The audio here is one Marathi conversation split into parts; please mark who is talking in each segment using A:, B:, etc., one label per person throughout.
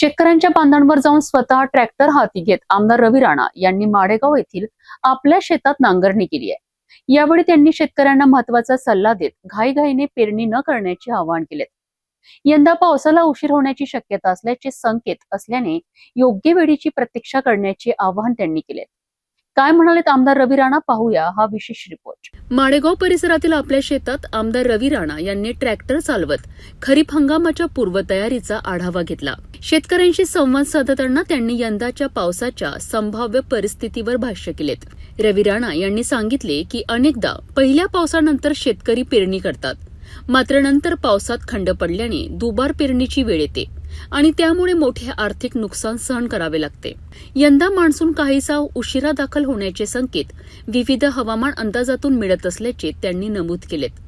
A: शेतकऱ्यांच्या बांधांवर जाऊन स्वतः ट्रॅक्टर हाती घेत आमदार रवी राणा यांनी माडेगाव येथील आपल्या शेतात नांगरणी केली आहे। यावेळी त्यांनी शेतकऱ्यांना महत्त्वाचा सल्ला देत घाईघाईने पेरणी न करण्याचे आवाहन केले। यंदा पावसाला उशीर होण्याची शक्यता असल्याचे संकेत असल्याने योग्य वेळीची प्रतीक्षा करण्याचे आवाहन त्यांनी केले। काय म्हणालेत आमदार रवी राणा, पाहूया हा विशेष रिपोर्ट। माडेगाव परिसरातील आपल्या शेतात आमदार रवी राणा यांनी ट्रॅक्टर चालवत खरीप हंगामाच्या पूर्वतयारीचा आढावा घेतला। शेतकऱ्यांशी संवाद साधताना त्यांनी यंदाच्या पावसाच्या संभाव्य परिस्थितीवर भाष्य केलेत। रवी राणा यांनी सांगितले की अनेकदा पहिल्या पावसानंतर शेतकरी पेरणी करतात, मात्र नंतर पावसात खंड पडल्याने दुबार पेरणीची वेळ येते आणि त्यामुळे मोठे आर्थिक नुकसान सहन करावे लागते। यंदा मान्सून काहीसा उशिरा दाखल होण्याचे संकेत विविध हवामान अंदाजातून मिळत असल्याचे त्यांनी नमूद केलेत।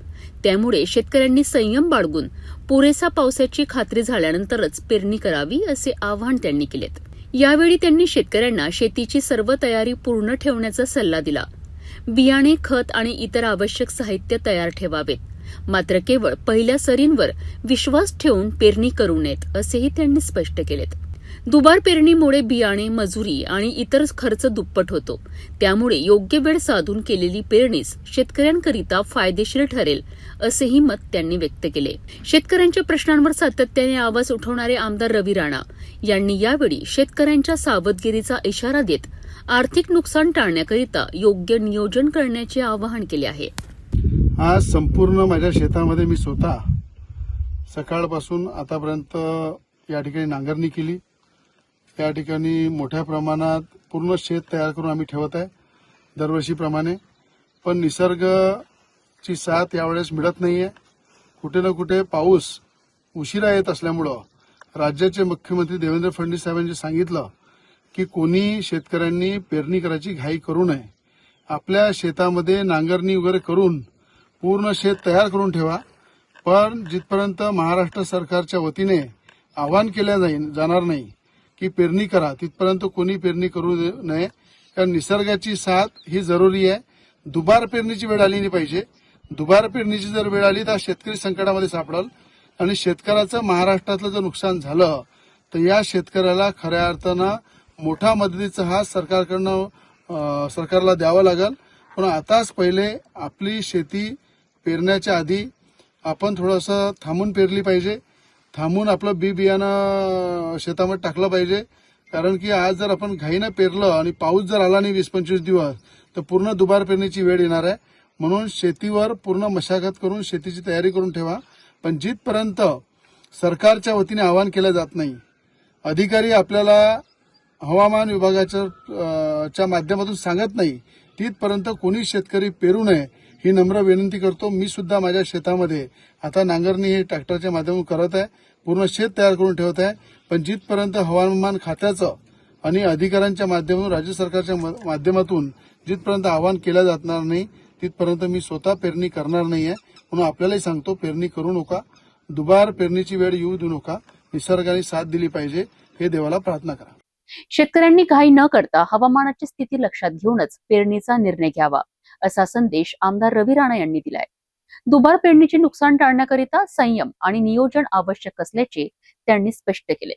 A: त्यामुळे शेतकऱ्यांनी संयम बाळगून पुरेसा पावसाची खात्री झाल्यानंतरच पेरणी करावी असे आवाहन त्यांनी केलेत। यावेळी त्यांनी शेतकऱ्यांना शेतीची सर्व तयारी पूर्ण ठेवण्याचा सल्ला दिला। बियाणे, खत आणि इतर आवश्यक साहित्य तयार ठेवावेत, मात्र केवळ पहिल्या सरींवर विश्वास ठेवून पेरणी करू नयेत असेही त्यांनी स्पष्ट केलेत। दुबार पेरणीमुळे बियाणे, मजुरी आणि इतर खर्च दुप्पट होतो, त्यामुळे योग्य वेळ साधून केलेली पेरणीच शेतकऱ्यांकरिता फायदेशीर ठरेल असेही मत त्यांनी व्यक्त केले। शेतकऱ्यांच्या प्रश्नांवर सातत्याने आवाज उठवणारे आमदार रवी राणा यांनी यावेळी शेतकऱ्यांच्या सावधगिरीचा इशारा देत आर्थिक नुकसान टाळण्याकरिता योग्य नियोजन करण्याचे आवाहन केले आहे।
B: आज संपूर्ण माझ्या शेतामध्ये मी स्वतः सकाळपासून आतापर्यंत या ठिकाणी नांगरणी केली। या ठिकाणी मोठ्या प्रमाणात पूर्ण शेत तयार करून आम्ही ठेवत आहे दरवर्षीप्रमाणे, पण निसर्गाची साथ यावेळेस मिळत नाहीये। कुठे ना कुठे पाऊस उशिरा येत असल्यामुळं राज्याचे मुख्यमंत्री देवेंद्र फडणवीस साहेबांनी सांगितलं की कोणी शेतकऱ्यांनी पेरणी करायची घाई करू नये। आपल्या शेतामध्ये नांगरणी वगैरे करून पूर्ण शेत तयार करून ठेवा, पण जिथपर्यंत महाराष्ट्र सरकारच्या वतीने आवाहन केलं जाणार नाही की पेरणी करा, तिथपर्यंत कोणी पेरणी करू नये। कारण निसर्गाची साथ ही जरुरी आहे। दुबार पेरणीची वेळ आली नाही पाहिजे। दुबार पेरणीची जर वेळ आली तर शेतकरी संकटामध्ये सापडेल आणि शेतकऱ्याचं महाराष्ट्रातलं जर नुकसान झालं तर या शेतकऱ्याला खऱ्या अर्थानं मोठा मदतीचा हात सरकारला द्यावा लागेल। पण आताच पहिले आपली शेती पेरण्याच्या आधी आपण थोडंसं थांबून पेरली पाहिजे, थांबून आपलं बियाणं शेतामध्ये टाकलं पाहिजे। कारण की आज जर आपण घाईनं पेरलं आणि पाऊस जर आला नाही 20-25 दिवस तर पूर्ण दुबार पेरणीची वेळ येणार आहे। म्हणून शेतीवर पूर्ण मशागत करून शेतीची तयारी करून ठेवा। पण जिथपर्यंत सरकारच्या वतीने आवाहन केलं जात नाही, अधिकारी आपल्याला हवामान विभागाच्या माध्यमातून सांगत नाही, तिथपर्यंत कोणी शेतकरी पेरू नये ही नम्र विनंती करतो। मी सुद्धा माझ्या शेतामध्ये आता नांगरणी हे ट्रॅक्टरच्या माध्यमातून करत आहे, पूर्ण शेत तयार करून ठेवत आहे। पण जिथपर्यंत हवामान खात्याचं आणि अधिकाऱ्यांच्या माध्यमातून, राज्य सरकारच्या माध्यमातून जिथपर्यंत आवाहन केलं जाणार नाही तिथपर्यंत मी स्वतः पेरणी करणार नाहीये। म्हणून आपल्यालाही सांगतो, पेरणी करू नका, दुबार पेरणीची वेळ येऊ देऊ नका, निसर्गाने साथ दिली पाहिजे हे देवाला प्रार्थना करा।
A: शेतकऱ्यांनी घाई न करता हवामानाची स्थिती लक्षात घेऊनच पेरणीचा निर्णय घ्यावा असा संदेश आमदार रवी राणा यांनी दिलाय। दुबार पेरणीचे नुकसान टाळण्याकरिता संयम आणि नियोजन आवश्यक असल्याचे त्यांनी स्पष्ट केले।